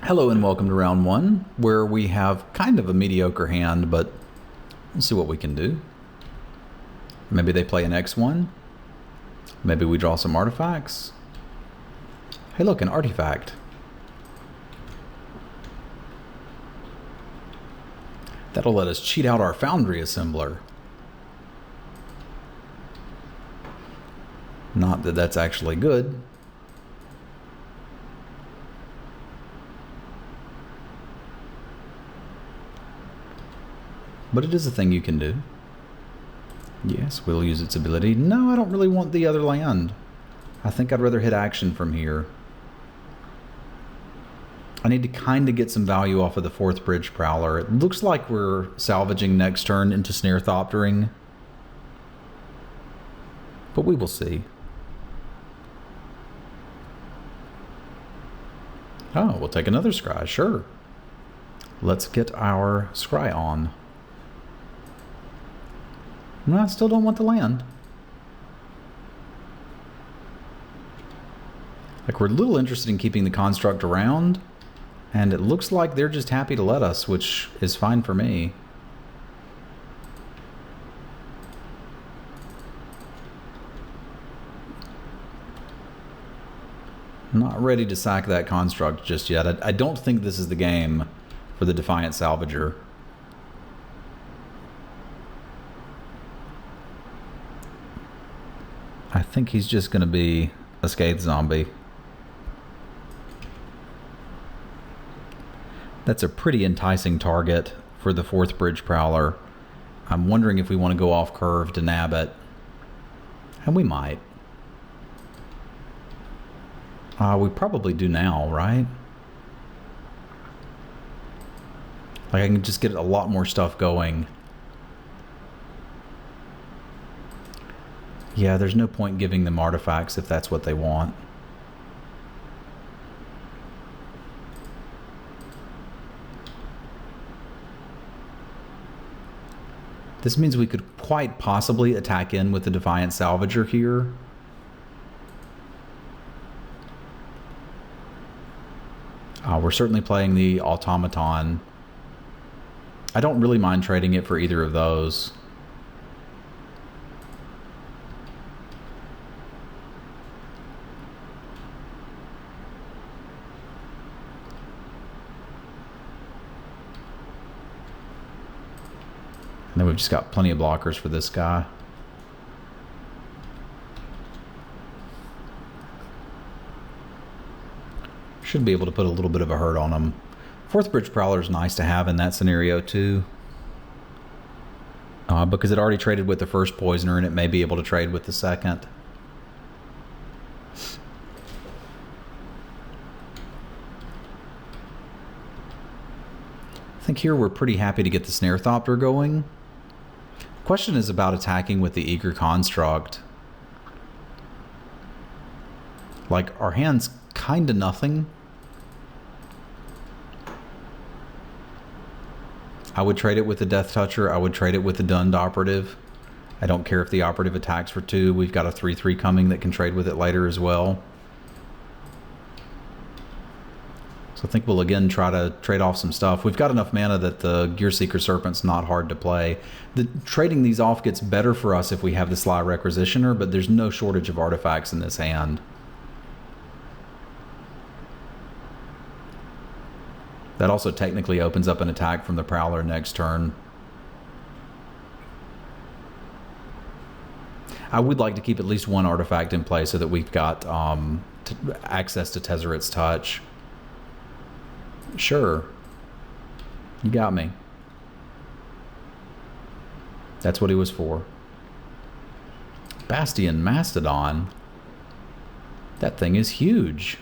Hello and welcome to round one, where we have kind of a mediocre hand, but let's see what we can do. Maybe they play an X1. Maybe we draw some artifacts. Hey look, an artifact. That'll let us cheat out our foundry assembler. Not that that's actually good. But it is a thing you can do. Yes, we'll use its ability. No, I don't really want the other land. I think I'd rather hit action from here. I need to kind of get some value off of the 4th Bridge Prowler. It looks like we're salvaging next turn into Snare Thoptering. But we will see. Oh, we'll take another scry, sure. Let's get our scry on. No, I still don't want the land. Like, we're a little interested in keeping the construct around, and it looks like they're just happy to let us, which is fine for me. I'm not ready to sack that construct just yet. I don't think this is the game for the Defiant Salvager. I think he's just going to be a Scathe Zombie. That's a pretty enticing target for the 4th Bridge Prowler. I'm wondering if we want to go off curve to nab it. And we might. We probably do now, right? Like, I can just get a lot more stuff going. Yeah, there's no point giving them artifacts if that's what they want. This means we could quite possibly attack in with the Defiant Salvager here. We're certainly playing the Automaton. I don't really mind trading it for either of those. And then we've just got plenty of blockers for this guy. Should be able to put a little bit of a hurt on him. 4th Bridge Prowler is nice to have in that scenario too. Because it already traded with the first Poisoner and it may be able to trade with the second. I think here we're pretty happy to get the Snare Thopter going. Question is about attacking with the Eager Construct. Like, our hand's kind of nothing. I would trade it with the Death Toucher. I would trade it with the Dund Operative. I don't care if the Operative attacks for 2. We've got a 3/3 coming that can trade with it later as well. So I think we'll again try to trade off some stuff. We've got enough mana that the Gearseeker Serpent's not hard to play. Trading these off gets better for us if we have the Sly Requisitioner, but there's no shortage of artifacts in this hand. That also technically opens up an attack from the Prowler next turn. I would like to keep at least one artifact in play so that we've got access to Tezzeret's Touch. Sure. You got me. That's what he was for. Bastion Mastodon. That thing is huge.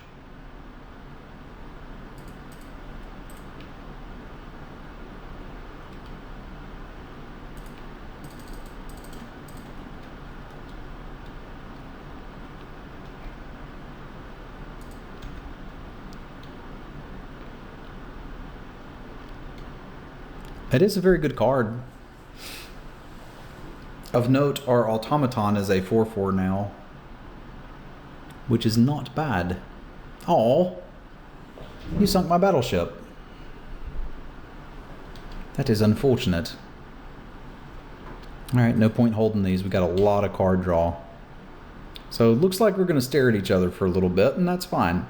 It is a very good card. Of note, our Automaton is a 4/4 now, which is not bad. Oh, You sunk my battleship. That is unfortunate. Alright, no point holding these. We got a lot of card draw. So it looks like we're going to stare at each other for a little bit, and that's fine.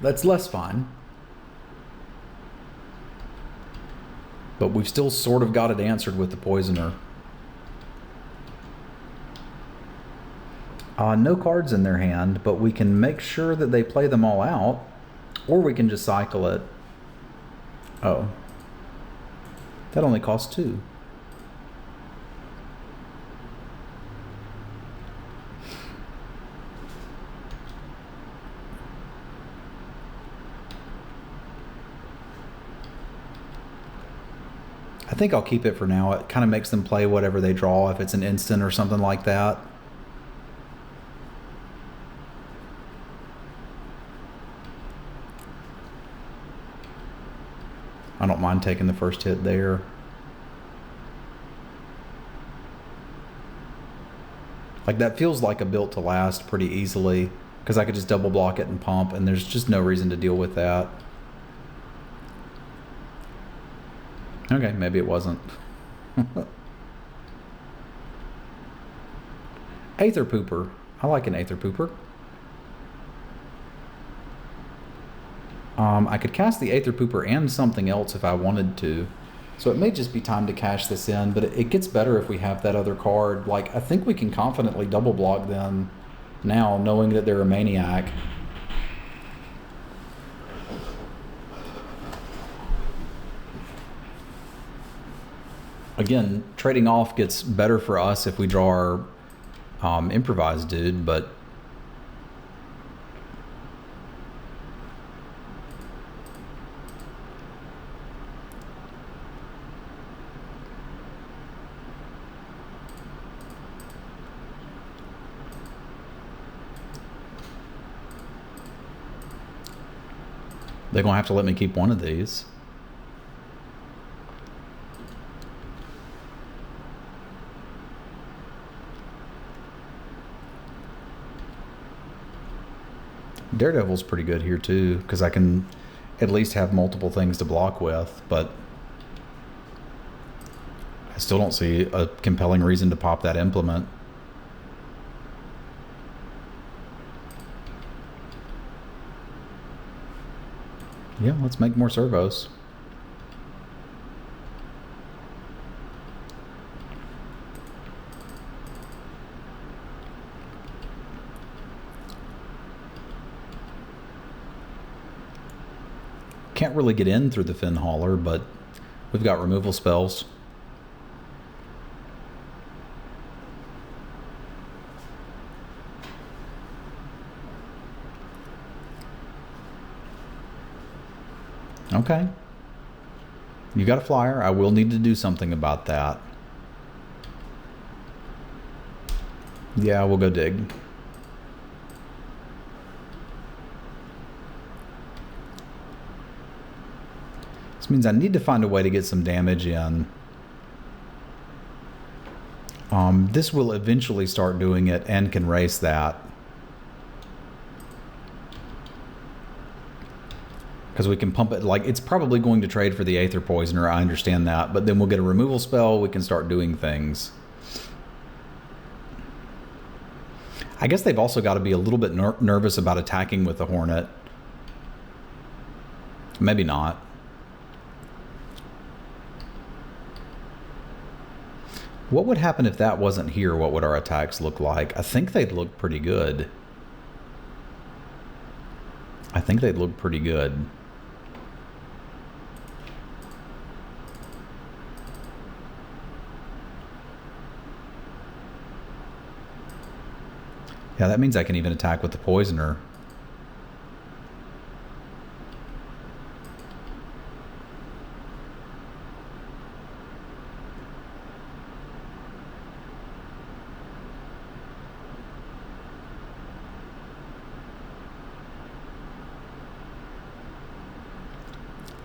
That's less fine. But we've still sort of got it answered with the Poisoner. No cards in their hand, but we can make sure that they play them all out, or we can just cycle it. Oh. That only costs 2. I think I'll keep it for now. It kind of makes them play whatever they draw if it's an instant or something like that. I don't mind taking the first hit there. Like, that feels like a built to last pretty easily, because I could just double block it and pump, and there's just no reason to deal with that. Okay, maybe it wasn't. Aether Pooper. I like an Aether Pooper. I could cast the Aether Pooper and something else if I wanted to. So it may just be time to cash this in, but it gets better if we have that other card. Like, I think we can confidently double block them now, knowing that they're a maniac. Again, trading off gets better for us if we draw our improvised dude, but they're going to have to let me keep one of these. Daredevil's pretty good here too, because I can at least have multiple things to block with, but I still don't see a compelling reason to pop that implement. Yeah, let's make more servos. Can't really get in through the Fin Hauler, but we've got removal spells. Okay. You got a flyer. I will need to do something about that. Yeah, we'll go dig. This means I need to find a way to get some damage in. This will eventually start doing it and can race that. Because we can pump it, like, it's probably going to trade for the Aether Poisoner, I understand that, but then we'll get a removal spell, we can start doing things. I guess they've also got to be a little bit nervous about attacking with the Hornet. Maybe not. What would happen if that wasn't here? What would our attacks look like? I think they'd look pretty good. I think they'd look pretty good. Yeah, that means I can even attack with the Poisoner.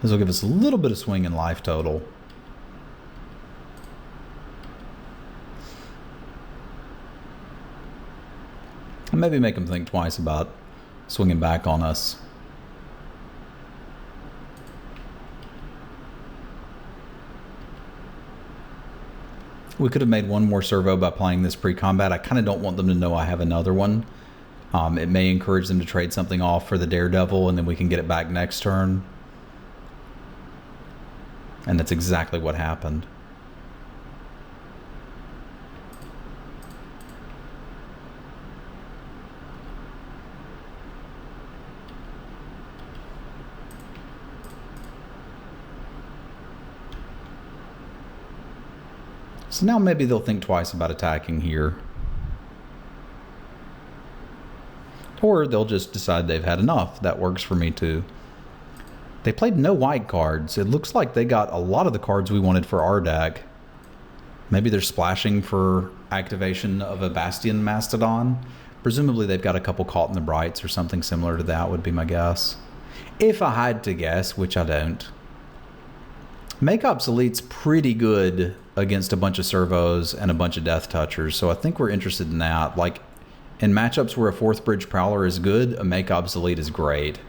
This will give us a little bit of swing in life total. Maybe make them think twice about swinging back on us. We could have made one more servo by playing this pre-combat. I kind of don't want them to know I have another one. It may encourage them to trade something off for the Daredevil, and then we can get it back next turn. And that's exactly what happened. So now maybe they'll think twice about attacking here. Or they'll just decide they've had enough. That works for me too. They played no white cards. It looks like they got a lot of the cards we wanted for our deck. Maybe they're splashing for activation of a Bastion Mastodon. Presumably they've got a couple Caught in the Brights or something similar to that would be my guess. If I had to guess, which I don't. Make Obsolete's pretty good against a bunch of servos and a bunch of Death Touchers, so I think we're interested in that. Like, in matchups where a 4th Bridge Prowler is good, a Make Obsolete is great.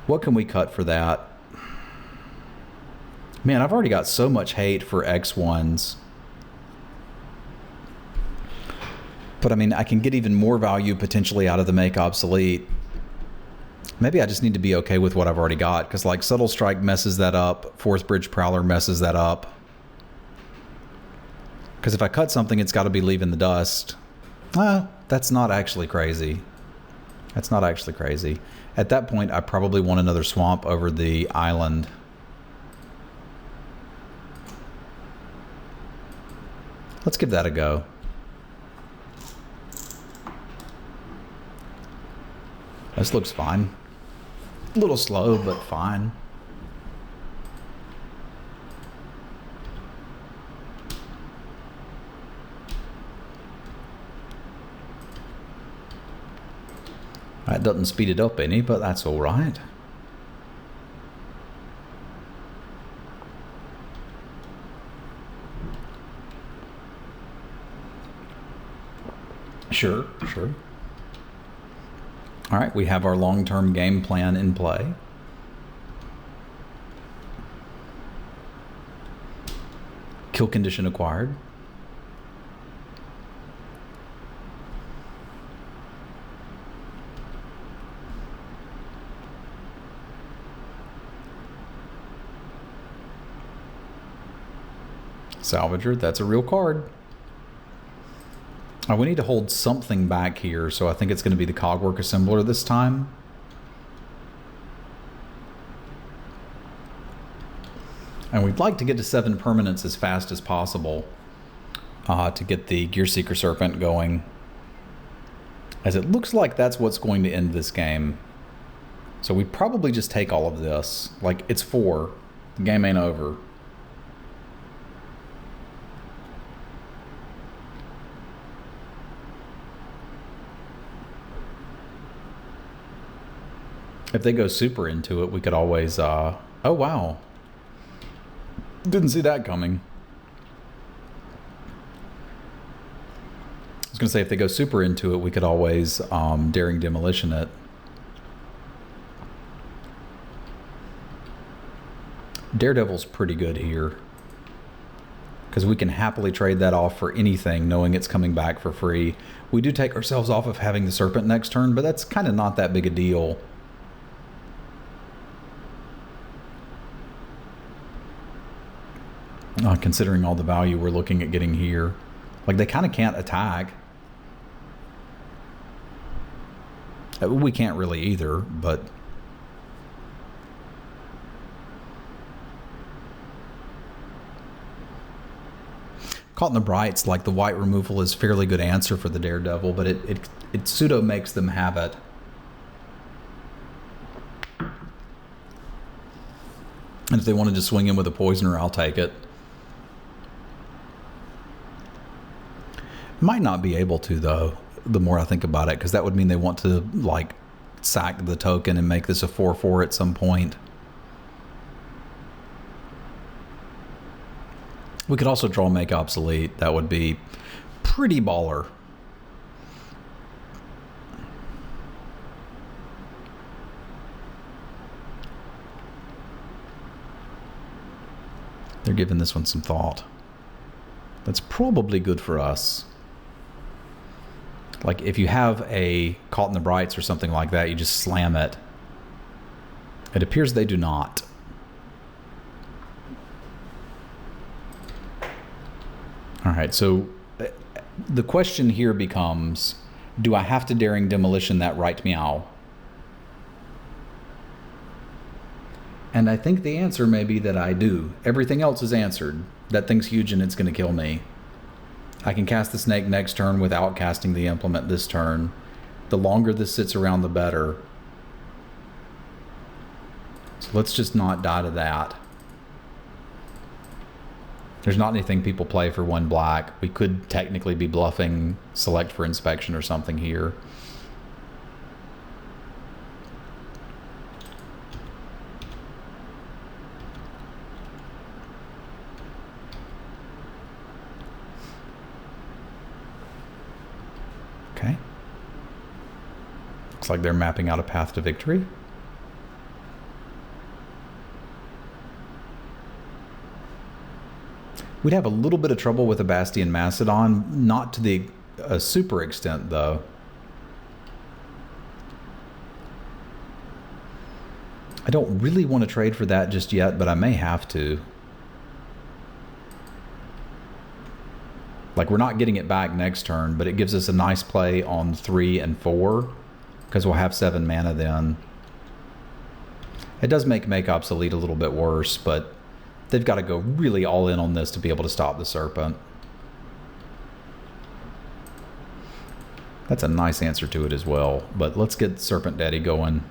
What can we cut for that? Man, I've already got so much hate for X1s. But I mean, I can get even more value potentially out of the Make Obsolete. Maybe I just need to be okay with what I've already got, because like Subtle Strike messes that up, 4th Bridge Prowler messes that up. Because if I cut something, it's got to be leaving the dust. That's not actually crazy. That's not actually crazy. At that point, I probably want another swamp over the island. Let's give that a go. This looks fine. A little slow, but fine. That doesn't speed it up any, but that's all right. Sure, sure. All right, we have our long-term game plan in play. Kill condition acquired. Salvager, that's a real card. We need to hold something back here, so I think it's going to be the Cogwork Assembler this time. And we'd like to get to 7 permanents as fast as possible to get the Gearseeker Serpent going, as it looks like that's what's going to end this game. So we probably just take all of this. Like, it's 4. The game ain't over. If they go super into it, we could always, oh wow. Didn't see that coming. I was going to say, if they go super into it, we could always Daring Demolition it. Daredevil's pretty good here, because we can happily trade that off for anything, knowing it's coming back for free. We do take ourselves off of having the Serpent next turn, but that's kind of not that big a deal. Considering all the value we're looking at getting here. Like, they kind of can't attack. We can't really either, but... Caught in the Brights, like, the white removal is a fairly good answer for the Daredevil, but it pseudo makes them have it. And if they wanted to swing in with a Poisoner, I'll take it. Might not be able to, though, the more I think about it, because that would mean they want to, like, sack the token and make this a 4/4 at some point. We could also draw Make Obsolete. That would be pretty baller. They're giving this one some thought. That's probably good for us. Like if you have a Caught in the Brights or something like that, you just slam it. It appears they do not. All right, so the question here becomes, do I have to Daring Demolition that right meow? And I think the answer may be that I do. Everything else is answered. That thing's huge and it's going to kill me. I can cast the snake next turn without casting the implement this turn. The longer this sits around, the better. So let's just not die to that. There's not anything people play for 1 black. We could technically be bluffing Select for Inspection or something here. Okay. Looks like they're mapping out a path to victory. We'd have a little bit of trouble with a Bastion Macedon, not to the super extent though. I don't really want to trade for that just yet, but I may have to. Like, we're not getting it back next turn, but it gives us a nice play on 3 and 4, because we'll have 7 mana then. It does make obsolete a little bit worse, but they've got to go really all in on this to be able to stop the Serpent. That's a nice answer to it as well, but let's get Serpent Daddy going.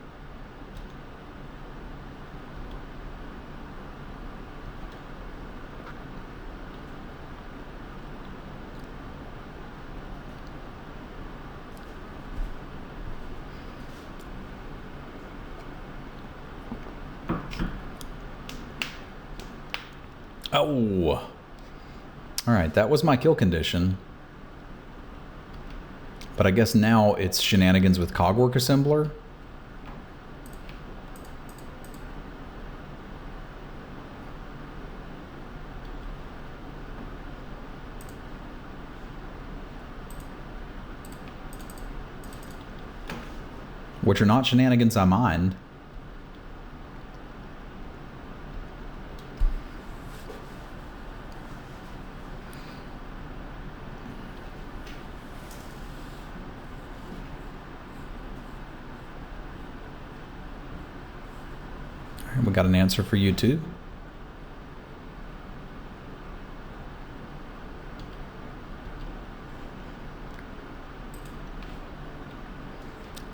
Oh, all right, that was my kill condition. But I guess now it's shenanigans with Cogwork Assembler. Which are not shenanigans I mind. We got an answer for you too.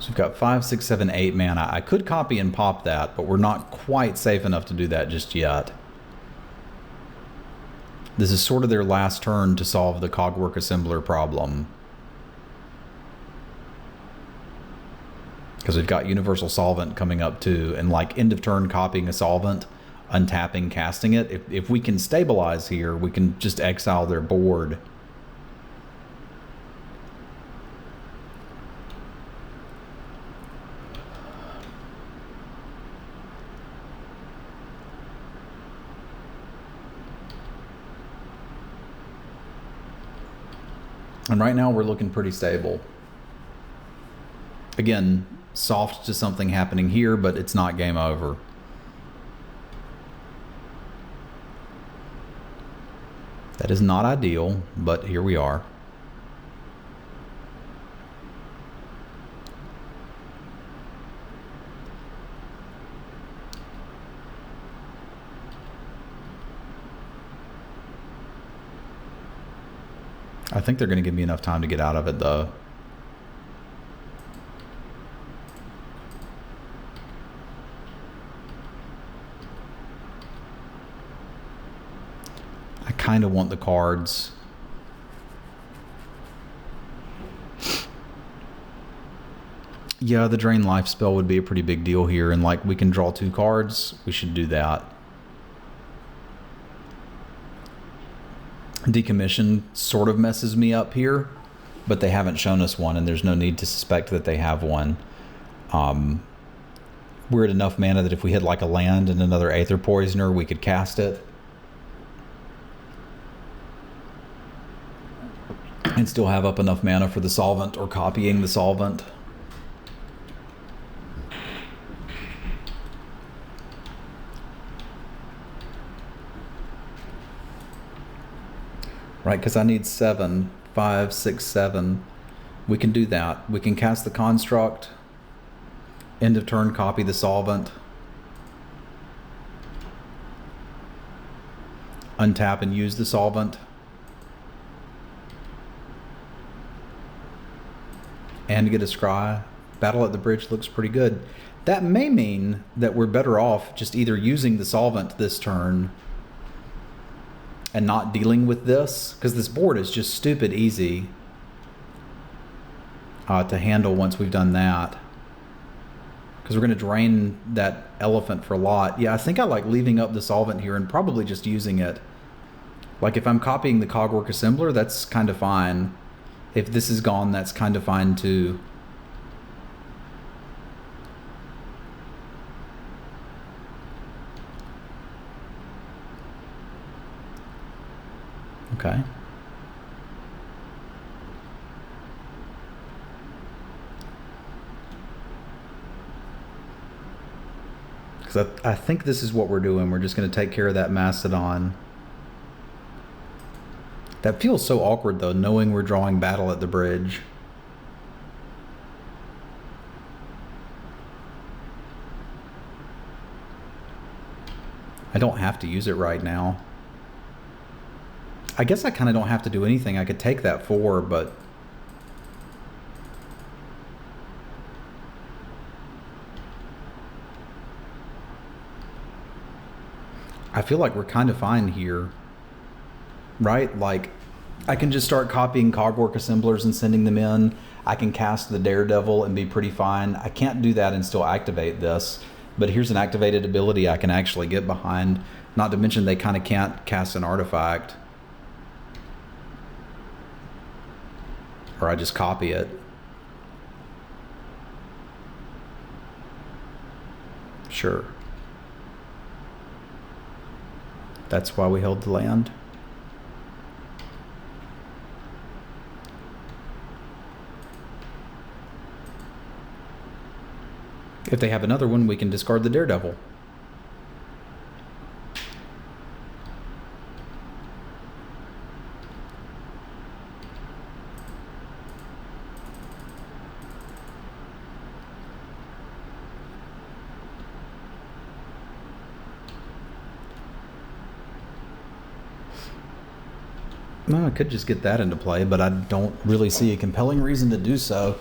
So we've got 5, 6, 7, 8 mana. I could copy and pop that, but we're not quite safe enough to do that just yet. This is sort of their last turn to solve the Cogwork Assembler problem. Because we've got Universal Solvent coming up too, and like end of turn copying a Solvent, untapping, casting it. If we can stabilize here, we can just exile their board. And right now we're looking pretty stable. Again, soft to something happening here, but it's not game over. That is not ideal, but here we are. I think they're going to give me enough time to get out of it though. Kind of want the cards. Yeah, the drain life spell would be a pretty big deal here, and like we can draw 2 cards, we should do that. Decommission sort of messes me up here, but they haven't shown us one, and there's no need to suspect that they have one. We're at enough mana that if we hit like a land and another Aether Poisoner, we could cast it. And still have up enough mana for the solvent or copying the solvent. Right, because I need 7, 5, 6, 7. We can do that. We can cast the construct, end of turn, copy the solvent, untap and use the solvent, and get a scry. Battle at the bridge looks pretty good. That may mean that we're better off just either using the solvent this turn and not dealing with this, because this board is just stupid easy to handle once we've done that. Because we're going to drain that elephant for a lot. Yeah, I think I like leaving up the solvent here and probably just using it. Like if I'm copying the Cogwork Assembler, that's kind of fine. If this is gone, that's kind of fine too. Okay. Because I think this is what we're doing. We're just going to take care of that Mastodon. That feels so awkward though, knowing we're drawing Battle at the Bridge. I don't have to use it right now. I guess I kind of don't have to do anything. I could take that 4, but I feel like we're kind of fine here, right? Like I can just start copying Cogwork Assemblers and sending them in. I can cast the Daredevil and be pretty fine. I can't do that and still activate this, but here's an activated ability I can actually get behind. Not to mention they kind of can't cast an artifact. Or I just copy it. Sure. That's why we held the land. If they have another one, we can discard the Daredevil. Well, I could just get that into play, but I don't really see a compelling reason to do so.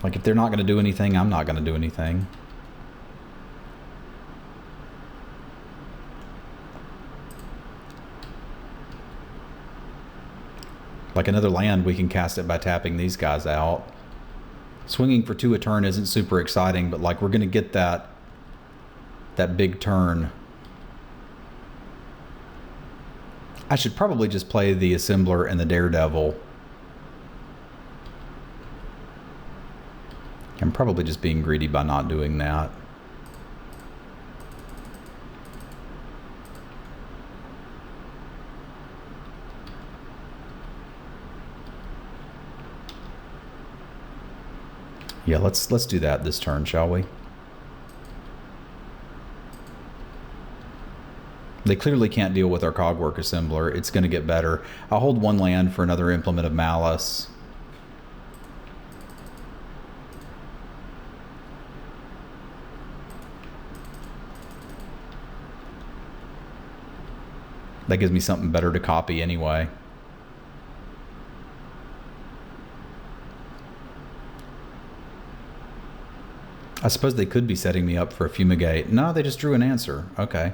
Like, if they're not going to do anything, I'm not going to do anything. Like another land, we can cast it by tapping these guys out. Swinging for 2 a turn isn't super exciting, but like we're going to get that big turn. I should probably just play the Assembler and the Daredevil. I'm probably just being greedy by not doing that. Yeah, let's do that this turn, shall we? They clearly can't deal with our Cogwork Assembler. It's going to get better. I'll hold 1 land for another Implement of Malice. That gives me something better to copy anyway. I suppose they could be setting me up for a Fumigate. No, they just drew an answer. Okay.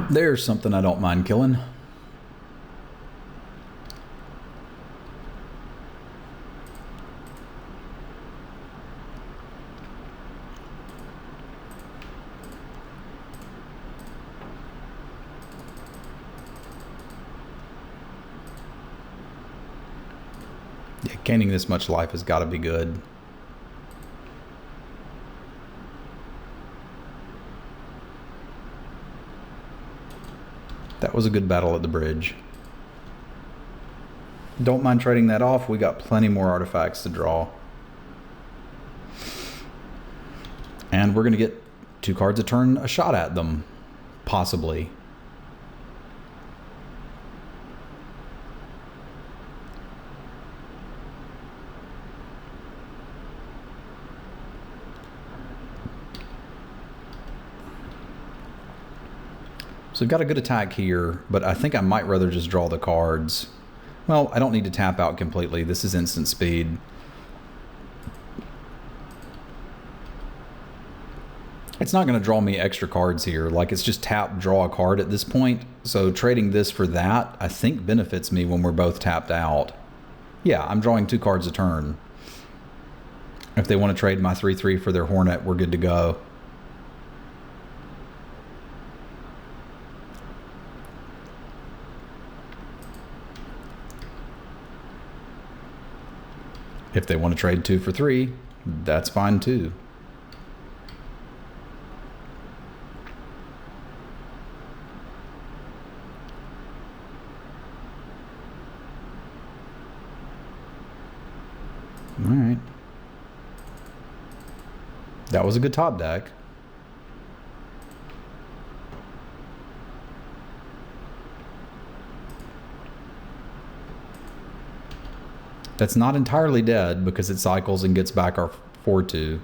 There's something I don't mind killing. Yeah, gaining this much life has got to be good. That was a good battle at the bridge. Don't mind trading that off. We got plenty more artifacts to draw. And we're going to get 2 cards a turn a shot at them. Possibly. So we've got a good attack here, but I think I might rather just draw the cards. Well, I don't need to tap out completely. This is instant speed. It's not going to draw me extra cards here. Like, it's just tap, draw a card at this point. So trading this for that, I think benefits me when we're both tapped out. Yeah, I'm drawing 2 cards a turn. If they want to trade my 3/3 for their Hornet, we're good to go. If they want to trade 2 for 3, that's fine too. All right. That was a good top deck. That's not entirely dead because it cycles and gets back our 4/2.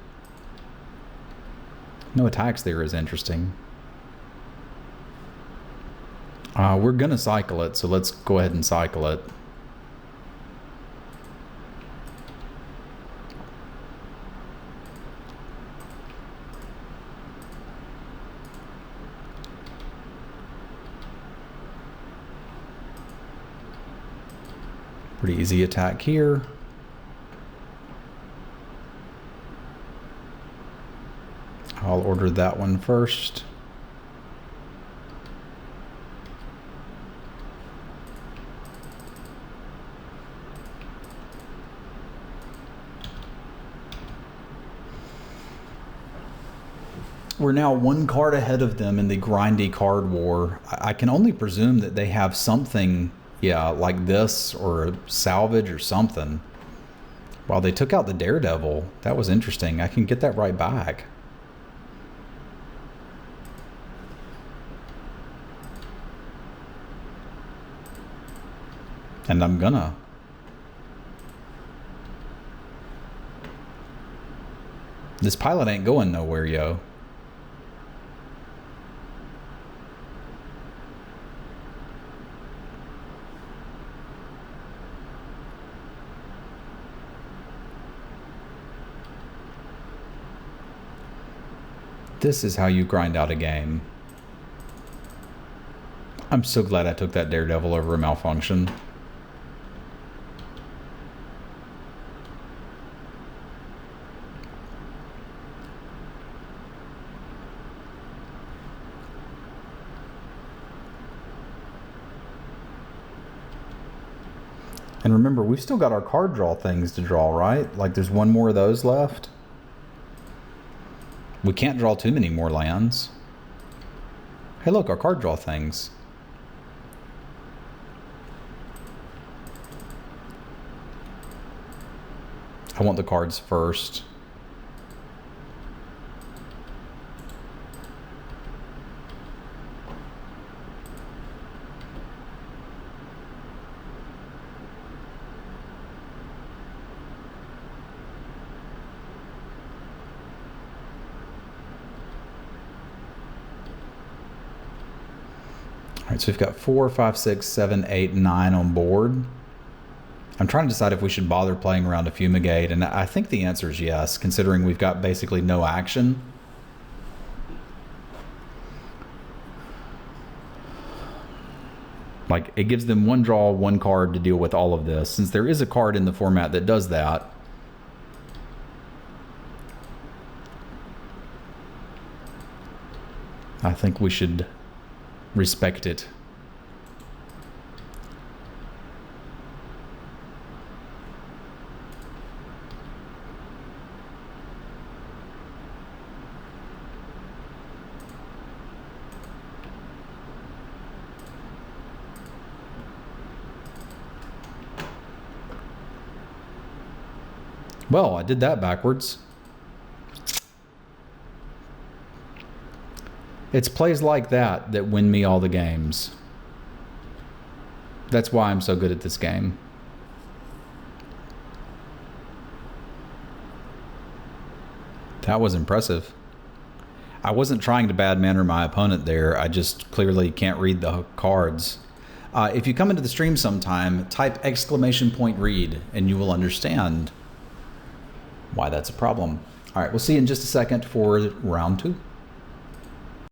No attacks there is interesting. We're going to cycle it, so let's go ahead and cycle it. Pretty easy attack here. I'll order that one first. We're now 1 card ahead of them in the grindy card war. I can only presume that they have something, yeah, like this or a salvage or something. Wow, they took out the Daredevil. That was interesting. I can get that right back. And I'm gonna. This pilot ain't going nowhere, yo. This is how you grind out a game. I'm so glad I took that Daredevil over a Malfunction. And remember, we've still got our card draw things to draw, right? Like there's 1 more of those left. We can't draw too many more lands. Hey look, our card draw things. I want the cards first. All right, so we've got 4, 5, 6, 7, 8, 9 on board. I'm trying to decide if we should bother playing around a Fumigate, and I think the answer is yes, considering we've got basically no action. Like, it gives them 1 draw, 1 card to deal with all of this. Since there is a card in the format that does that, I think we should respect it. Well, I did that backwards. It's plays like that that win me all the games. That's why I'm so good at this game. That was impressive. I wasn't trying to bad manner my opponent there. I just clearly can't read the cards. If you come into the stream sometime, type !read and you will understand why that's a problem. All right, we'll see you in just a second for round 2.